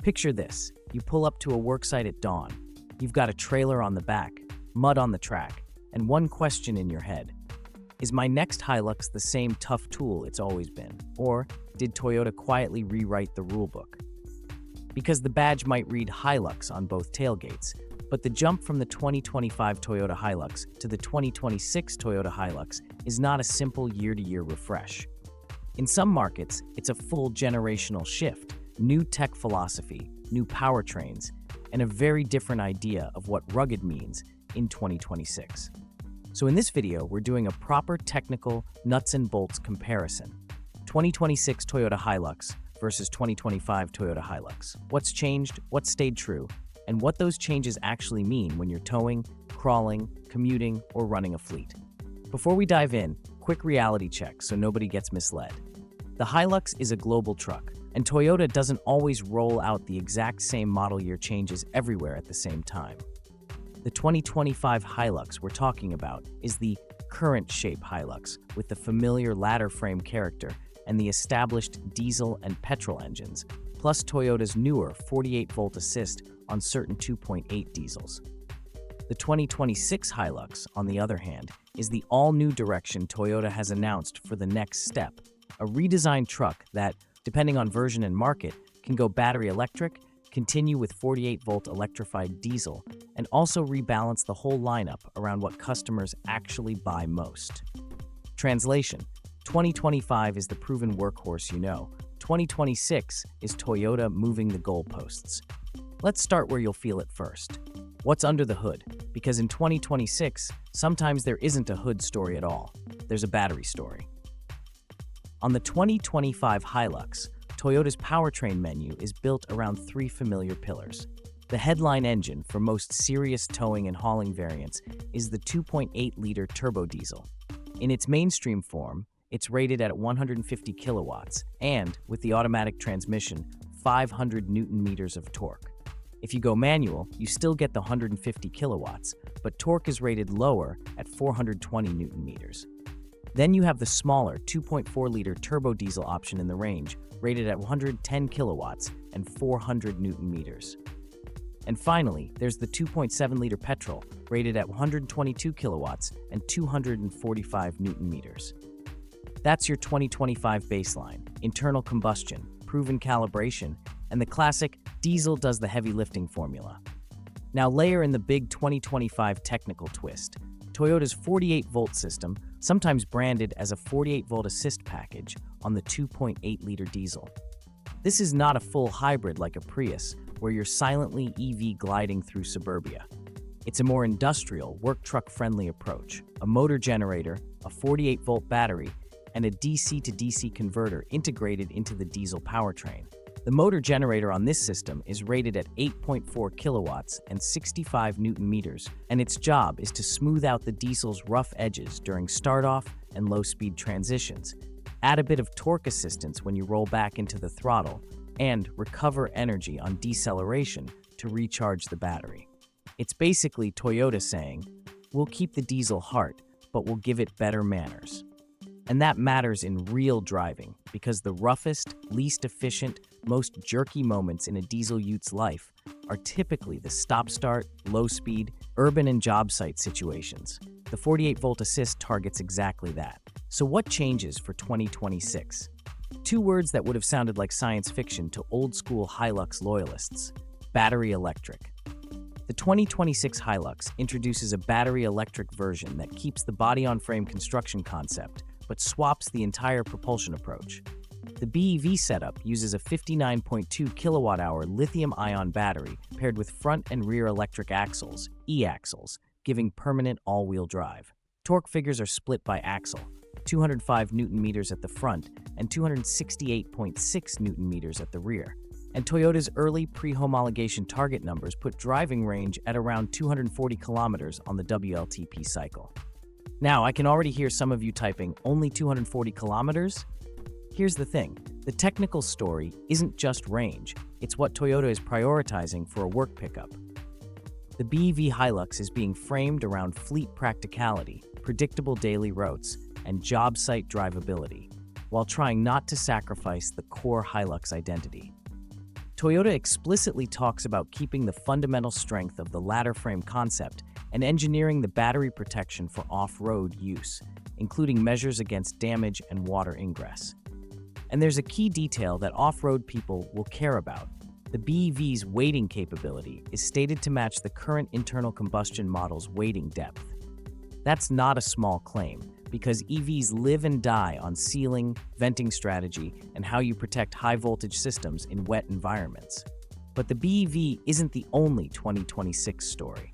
Picture this. You pull up to a worksite at dawn. You've got a trailer on the back, mud on the track, and one question in your head. Is my next HiLux the same tough tool it's always been? Or did Toyota quietly rewrite the rulebook? Because the badge might read HiLux on both tailgates, but the jump from the 2025 Toyota HiLux to the 2026 Toyota HiLux is not a simple year-to-year refresh. In some markets, it's a full generational shift, new tech philosophy, new powertrains, and a very different idea of what rugged means in 2026. So in this video, we're doing a proper technical nuts and bolts comparison. 2026 Toyota HiLux versus 2025 Toyota HiLux. What's changed, what stayed true, and what those changes actually mean when you're towing, crawling, commuting, or running a fleet. Before we dive in, quick reality check so nobody gets misled. The HiLux is a global truck, and Toyota doesn't always roll out the exact same model year changes everywhere at the same time. The 2025 HiLux we're talking about is the current shape HiLux with the familiar ladder frame character and the established diesel and petrol engines, plus Toyota's newer 48-volt assist on certain 2.8 diesels. The 2026 HiLux, on the other hand, is the all-new direction Toyota has announced for the next step, a redesigned truck that, depending on version and market, can go battery electric, continue with 48-volt electrified diesel, and also rebalance the whole lineup around what customers actually buy most. Translation: 2025 is the proven workhorse you know. 2026 is Toyota moving the goalposts. Let's start where you'll feel it first. What's under the hood? Because in 2026, sometimes there isn't a hood story at all. There's a battery story. On the 2025 HiLux, Toyota's powertrain menu is built around three familiar pillars. The headline engine for most serious towing and hauling variants is the 2.8-liter turbo diesel. In its mainstream form, it's rated at 150 kilowatts and, with the automatic transmission, 500 newton-meters of torque. If you go manual, you still get the 150 kilowatts, but torque is rated lower at 420 newton-meters. Then you have the smaller 2.4-liter turbo diesel option in the range, rated at 110 kilowatts and 400 newton-meters. And finally, there's the 2.7-liter petrol, rated at 122 kilowatts and 245 newton-meters. That's your 2025 baseline, internal combustion, proven calibration, and the classic diesel does the heavy lifting formula. Now layer in the big 2025 technical twist. Toyota's 48-volt system, sometimes branded as a 48-volt assist package, on the 2.8-liter diesel. This is not a full hybrid like a Prius, where you're silently EV gliding through suburbia. It's a more industrial, work truck-friendly approach. A motor generator, a 48-volt battery, and a DC to DC converter integrated into the diesel powertrain. The motor generator on this system is rated at 8.4 kilowatts and 65 newton-meters, and its job is to smooth out the diesel's rough edges during start-off and low-speed transitions, add a bit of torque assistance when you roll back into the throttle, and recover energy on deceleration to recharge the battery. It's basically Toyota saying, we'll keep the diesel heart, but we'll give it better manners. And that matters in real driving, because the roughest, least efficient, most jerky moments in a diesel Ute's life are typically the stop-start, low-speed, urban and job site situations. The 48-volt assist targets exactly that. So what changes for 2026? Two words that would have sounded like science fiction to old-school HiLux loyalists: battery electric. The 2026 HiLux introduces a battery electric version that keeps the body-on-frame construction concept, but swaps the entire propulsion approach. The BEV setup uses a 59.2 kilowatt-hour lithium-ion battery paired with front and rear electric axles, e-axles, giving permanent all-wheel drive. Torque figures are split by axle, 205 newton-meters at the front and 268.6 newton-meters at the rear. And Toyota's early pre-homologation target numbers put driving range at around 240 kilometers on the WLTP cycle. Now, I can already hear some of you typing, only 240 kilometers? Here's the thing, the technical story isn't just range, it's what Toyota is prioritizing for a work pickup. The BEV HiLux is being framed around fleet practicality, predictable daily routes, and job site drivability, while trying not to sacrifice the core HiLux identity. Toyota explicitly talks about keeping the fundamental strength of the ladder frame concept and engineering the battery protection for off-road use, including measures against damage and water ingress. And there's a key detail that off-road people will care about. The BEV's weighting capability is stated to match the current internal combustion model's weighting depth. That's not a small claim, because EVs live and die on sealing, venting strategy, and how you protect high-voltage systems in wet environments. But the BEV isn't the only 2026 story.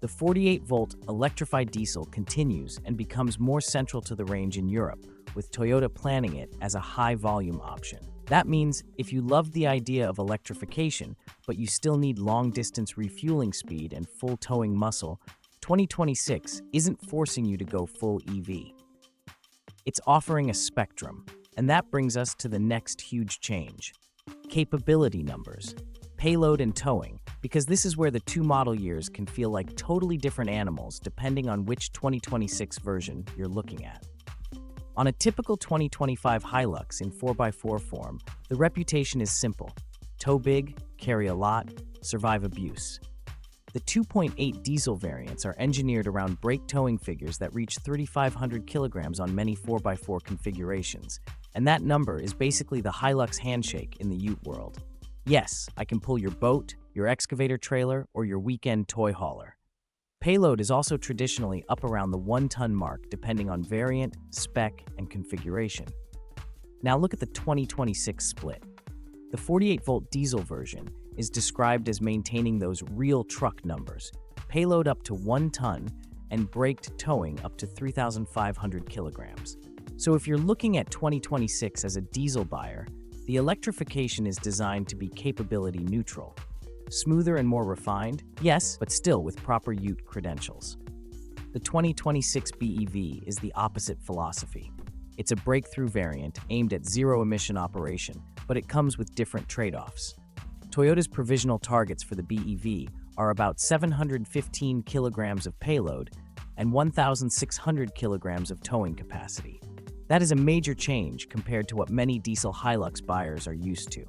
The 48-volt electrified diesel continues and becomes more central to the range in Europe, with Toyota planning it as a high-volume option. That means if you love the idea of electrification, but you still need long-distance refueling speed and full towing muscle, 2026 isn't forcing you to go full EV. It's offering a spectrum, and that brings us to the next huge change: capability numbers, payload and towing, because this is where the two model years can feel like totally different animals depending on which 2026 version you're looking at. On a typical 2025 HiLux in 4x4 form, the reputation is simple: tow big, carry a lot, survive abuse. The 2.8 diesel variants are engineered around brake towing figures that reach 3,500 kilograms on many 4x4 configurations, and that number is basically the HiLux handshake in the ute world. Yes, I can pull your boat, your excavator trailer, or your weekend toy hauler. Payload is also traditionally up around the 1-ton mark depending on variant, spec, and configuration. Now look at the 2026 split. The 48-volt diesel version is described as maintaining those real truck numbers: payload up to 1 ton and braked towing up to 3,500 kilograms. So if you're looking at 2026 as a diesel buyer, the electrification is designed to be capability neutral. Smoother and more refined, yes, but still with proper ute credentials. The 2026 BEV is the opposite philosophy. It's a breakthrough variant aimed at zero-emission operation, but it comes with different trade-offs. Toyota's provisional targets for the BEV are about 715 kilograms of payload and 1,600 kilograms of towing capacity. That is a major change compared to what many diesel HiLux buyers are used to.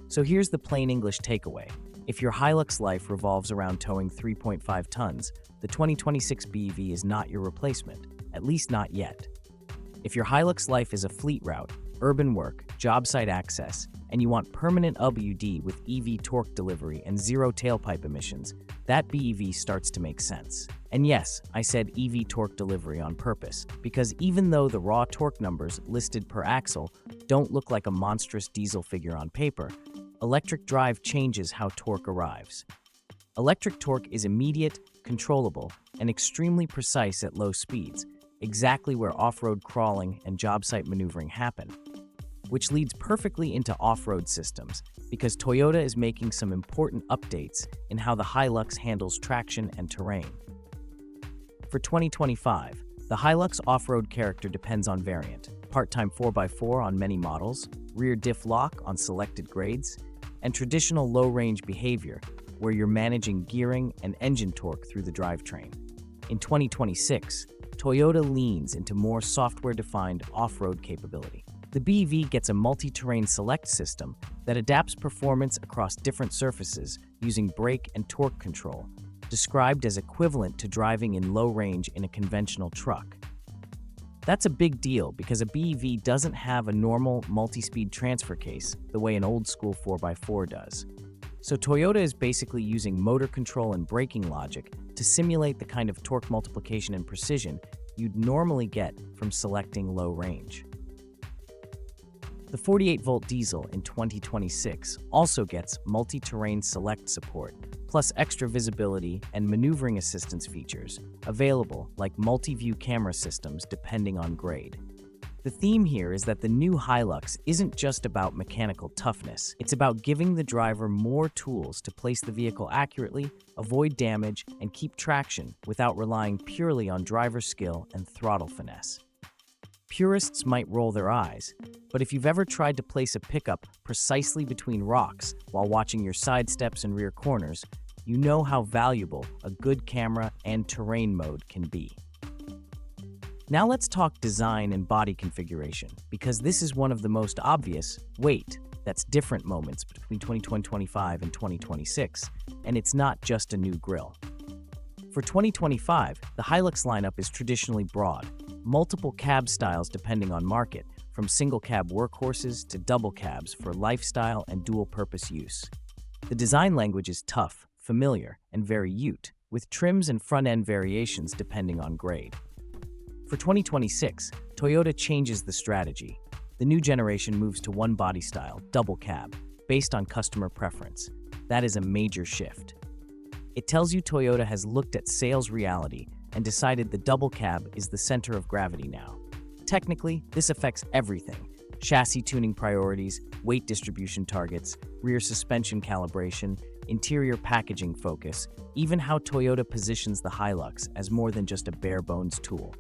So here's the plain English takeaway. If your HiLux life revolves around towing 3.5 tons, the 2026 BEV is not your replacement, at least not yet. If your HiLux life is a fleet route, urban work, job site access, and you want permanent WD with EV torque delivery and zero tailpipe emissions, that BEV starts to make sense. And yes, I said EV torque delivery on purpose, because even though the raw torque numbers listed per axle don't look like a monstrous diesel figure on paper, electric drive changes how torque arrives. Electric torque is immediate, controllable, and extremely precise at low speeds, exactly where off-road crawling and job site maneuvering happen. Which leads perfectly into off-road systems, because Toyota is making some important updates in how the HiLux handles traction and terrain. For 2025, the HiLux off-road character depends on variant: part-time 4x4 on many models, rear diff lock on selected grades, and traditional low-range behavior, where you're managing gearing and engine torque through the drivetrain. In 2026, Toyota leans into more software-defined off-road capability. The BEV gets a multi-terrain select system that adapts performance across different surfaces using brake and torque control, described as equivalent to driving in low range in a conventional truck. That's a big deal because a BEV doesn't have a normal multi-speed transfer case the way an old-school 4x4 does. So Toyota is basically using motor control and braking logic to simulate the kind of torque multiplication and precision you'd normally get from selecting low range. The 48-volt diesel in 2026 also gets multi-terrain select support, plus extra visibility and maneuvering assistance features, available like multi-view camera systems depending on grade. The theme here is that the new HiLux isn't just about mechanical toughness, it's about giving the driver more tools to place the vehicle accurately, avoid damage, and keep traction without relying purely on driver skill and throttle finesse. Purists might roll their eyes, but if you've ever tried to place a pickup precisely between rocks while watching your side steps and rear corners, you know how valuable a good camera and terrain mode can be. Now let's talk design and body configuration, because this is one of the most obvious, wait, That's different moments between 2025 and 2026, and it's not just a new grille. For 2025, the HiLux lineup is traditionally broad, multiple cab styles depending on market, from single-cab workhorses to double cabs for lifestyle and dual-purpose use. The design language is tough, familiar, and very ute, with trims and front-end variations depending on grade. For 2026, Toyota changes the strategy. The new generation moves to one body style, double cab, based on customer preference. That is a major shift. It tells you Toyota has looked at sales reality and decided the double cab is the center of gravity now. Technically, this affects everything: chassis tuning priorities, weight distribution targets, rear suspension calibration, interior packaging focus, even how Toyota positions the HiLux as more than just a bare-bones tool.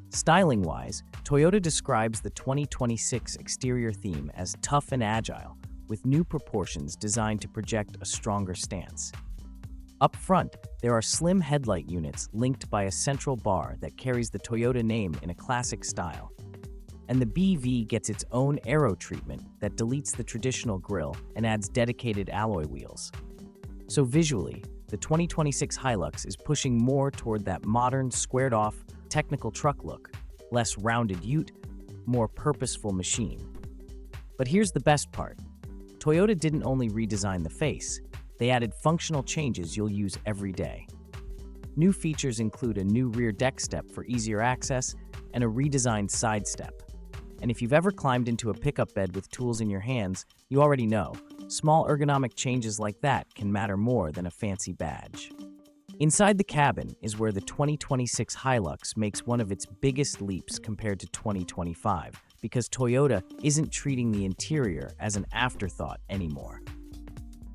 Styling-wise, Toyota describes the 2026 exterior theme as tough and agile, with new proportions designed to project a stronger stance. Up front, there are slim headlight units linked by a central bar that carries the Toyota name in a classic style. And the BV gets its own aero treatment that deletes the traditional grille and adds dedicated alloy wheels. So visually, the 2026 HiLux is pushing more toward that modern, squared-off, technical truck look, less rounded ute, more purposeful machine. But here's the best part. Toyota didn't only redesign the face, they added functional changes you'll use every day. New features include a new rear deck step for easier access and a redesigned side step. And if you've ever climbed into a pickup bed with tools in your hands, you already know, small ergonomic changes like that can matter more than a fancy badge. Inside the cabin is where the 2026 HiLux makes one of its biggest leaps compared to 2025, because Toyota isn't treating the interior as an afterthought anymore.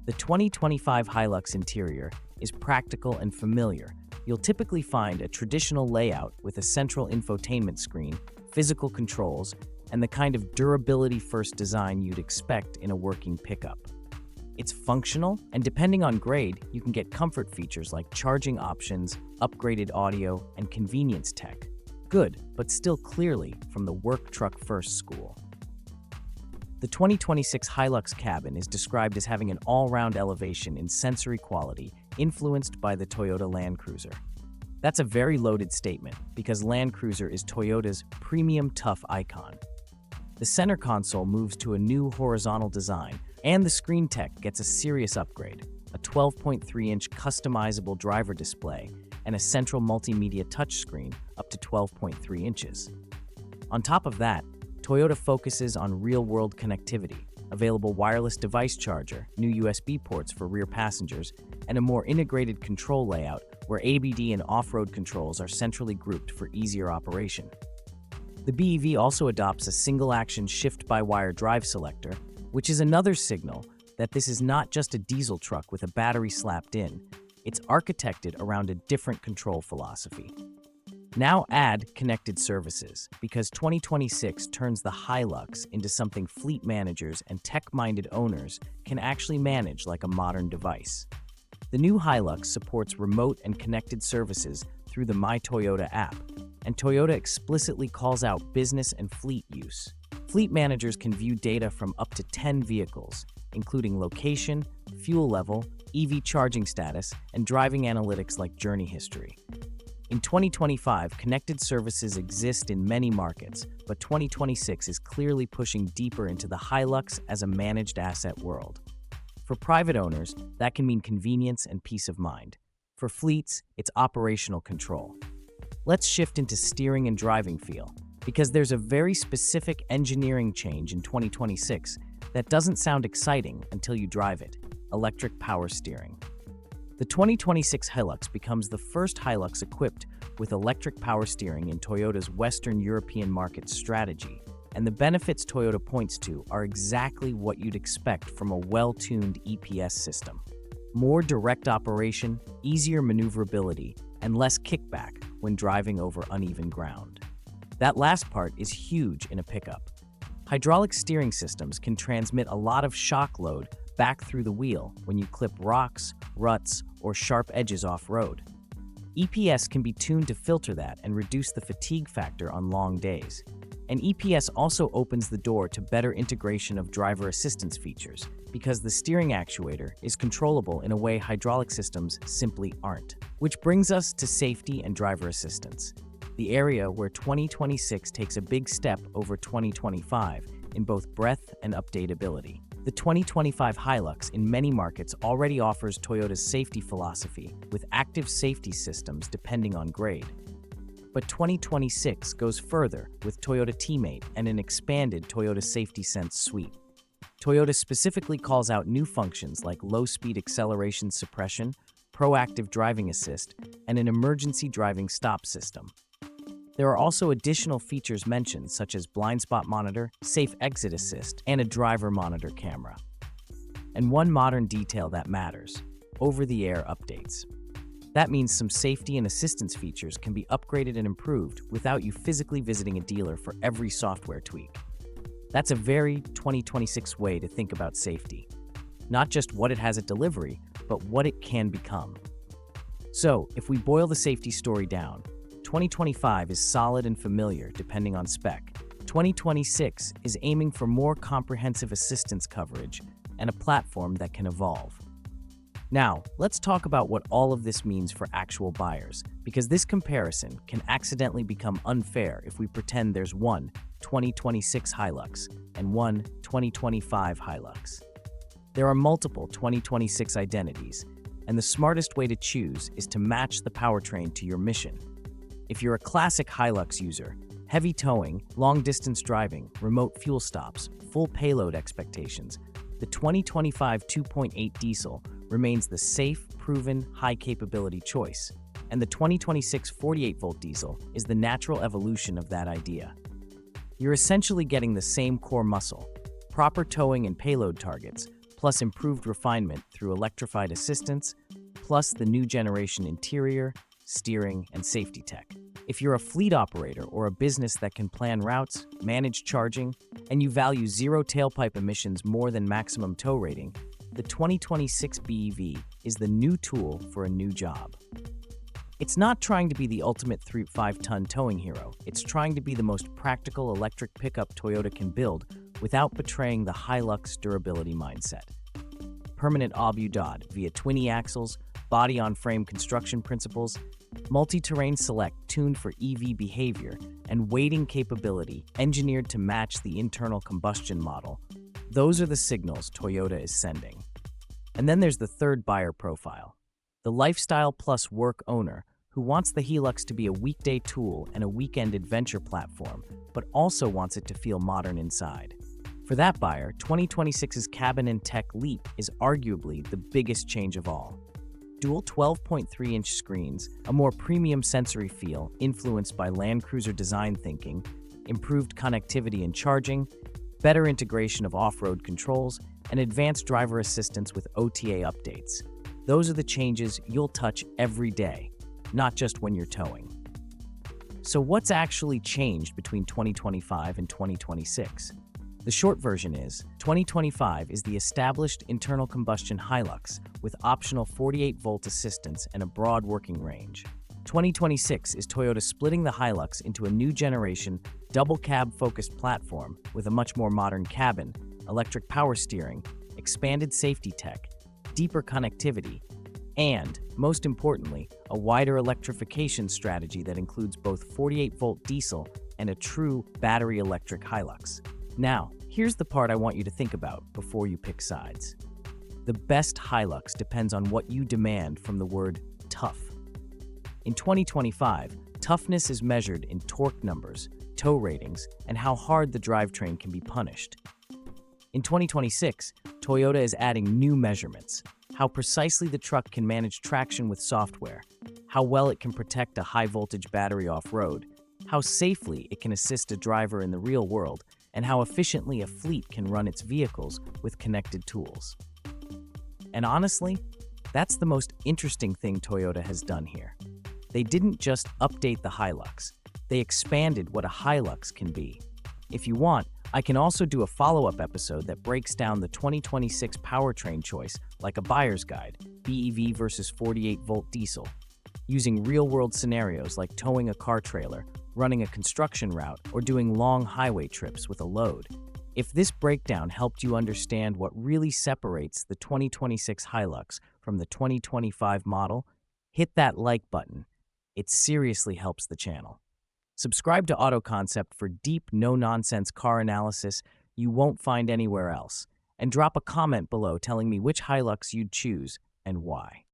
The 2025 HiLux interior is practical and familiar. You'll typically find a traditional layout with a central infotainment screen, physical controls, and the kind of durability-first design you'd expect in a working pickup. It's functional, and depending on grade, you can get comfort features like charging options, upgraded audio, and convenience tech. Good, but still clearly from the work truck first school. The 2026 HiLux cabin is described as having an all-round elevation in sensory quality influenced by the Toyota Land Cruiser. That's a very loaded statement because Land Cruiser is Toyota's premium tough icon. The center console moves to a new horizontal design, and the screen tech gets a serious upgrade: a 12.3-inch customizable driver display and a central multimedia touchscreen up to 12.3 inches. On top of that, Toyota focuses on real-world connectivity, available wireless device charger, new USB ports for rear passengers, and a more integrated control layout where ABD and off-road controls are centrally grouped for easier operation. The BEV also adopts a single-action shift-by-wire drive selector, which is another signal that this is not just a diesel truck with a battery slapped in. It's architected around a different control philosophy. Now add connected services, because 2026 turns the HiLux into something fleet managers and tech-minded owners can actually manage like a modern device. The new HiLux supports remote and connected services through the My Toyota app, and Toyota explicitly calls out business and fleet use. Fleet managers can view data from up to 10 vehicles, including location, fuel level, EV charging status, and driving analytics like journey history. In 2025, connected services exist in many markets, but 2026 is clearly pushing deeper into the HiLux as a managed asset world. For private owners, that can mean convenience and peace of mind. For fleets, it's operational control. Let's shift into steering and driving feel, because there's a very specific engineering change in 2026 that doesn't sound exciting until you drive it: electric power steering. The 2026 HiLux becomes the first HiLux equipped with electric power steering in Toyota's Western European market strategy, and the benefits Toyota points to are exactly what you'd expect from a well-tuned EPS system. More direct operation, easier maneuverability, and less kickback when driving over uneven ground. That last part is huge in a pickup. Hydraulic steering systems can transmit a lot of shock load back through the wheel when you clip rocks, ruts, or sharp edges off-road. EPS can be tuned to filter that and reduce the fatigue factor on long days. And EPS also opens the door to better integration of driver assistance features, because the steering actuator is controllable in a way hydraulic systems simply aren't. Which brings us to safety and driver assistance, the area where 2026 takes a big step over 2025 in both breadth and updatability. The 2025 HiLux in many markets already offers Toyota's safety philosophy with active safety systems depending on grade. But 2026 goes further with Toyota Teammate and an expanded Toyota Safety Sense suite. Toyota specifically calls out new functions like low-speed acceleration suppression, proactive driving assist, and an emergency driving stop system. There are also additional features mentioned such as blind spot monitor, safe exit assist, and a driver monitor camera. And one modern detail that matters: over-the-air updates. That means some safety and assistance features can be upgraded and improved without you physically visiting a dealer for every software tweak. That's a very 2026 way to think about safety. Not just what it has at delivery, but what it can become. So, if we boil the safety story down, 2025 is solid and familiar depending on spec. 2026 is aiming for more comprehensive assistance coverage and a platform that can evolve. Now, let's talk about what all of this means for actual buyers, because this comparison can accidentally become unfair if we pretend there's one 2026 HiLux and one 2025 HiLux. There are multiple 2026 identities, and the smartest way to choose is to match the powertrain to your mission. If you're a classic HiLux user, heavy towing, long-distance driving, remote fuel stops, full payload expectations, the 2025 2.8 diesel remains the safe, proven, high-capability choice, and the 2026 48-volt diesel is the natural evolution of that idea. You're essentially getting the same core muscle, proper towing and payload targets, plus improved refinement through electrified assistance, plus the new generation interior, steering, and safety tech. If you're a fleet operator or a business that can plan routes, manage charging, and you value zero tailpipe emissions more than maximum tow rating, the 2026 BEV is the new tool for a new job. It's not trying to be the ultimate 5-ton towing hero, it's trying to be the most practical electric pickup Toyota can build without betraying the HiLux durability mindset. Permanent ABU-DOD via twin axles, body-on-frame construction principles, multi-terrain select tuned for EV behavior, and weighting capability engineered to match the internal combustion model. Those are the signals Toyota is sending. And then there's the third buyer profile, the lifestyle plus work owner who wants the HiLux to be a weekday tool and a weekend adventure platform, but also wants it to feel modern inside. For that buyer, 2026's cabin and tech leap is arguably the biggest change of all. Dual 12.3-inch screens, a more premium sensory feel influenced by Land Cruiser design thinking, improved connectivity and charging, better integration of off-road controls, and advanced driver assistance with OTA updates. Those are the changes you'll touch every day, not just when you're towing. So what's actually changed between 2025 and 2026? The short version is, 2025 is the established internal combustion HiLux with optional 48-volt assistance and a broad working range. 2026 is Toyota splitting the HiLux into a new generation, double-cab-focused platform with a much more modern cabin, electric power steering, expanded safety tech, deeper connectivity, and, most importantly, a wider electrification strategy that includes both 48-volt diesel and a true battery electric HiLux. Now, here's the part I want you to think about before you pick sides. The best HiLux depends on what you demand from the word tough. In 2025, toughness is measured in torque numbers, tow ratings, and how hard the drivetrain can be punished. In 2026, Toyota is adding new measurements: how precisely the truck can manage traction with software, how well it can protect a high-voltage battery off-road, how safely it can assist a driver in the real world, and how efficiently a fleet can run its vehicles with connected tools. And honestly, that's the most interesting thing Toyota has done here. They didn't just update the HiLux, they expanded what a HiLux can be. If you want, I can also do a follow-up episode that breaks down the 2026 powertrain choice like a buyer's guide, BEV versus 48-volt diesel, using real-world scenarios like towing a car trailer, running a construction route, or doing long highway trips with a load. If this breakdown helped you understand what really separates the 2026 HiLux from the 2025 model, hit that like button. It seriously helps the channel. Subscribe to AutoConcept for deep, no-nonsense car analysis you won't find anywhere else. And drop a comment below telling me which HiLux you'd choose and why.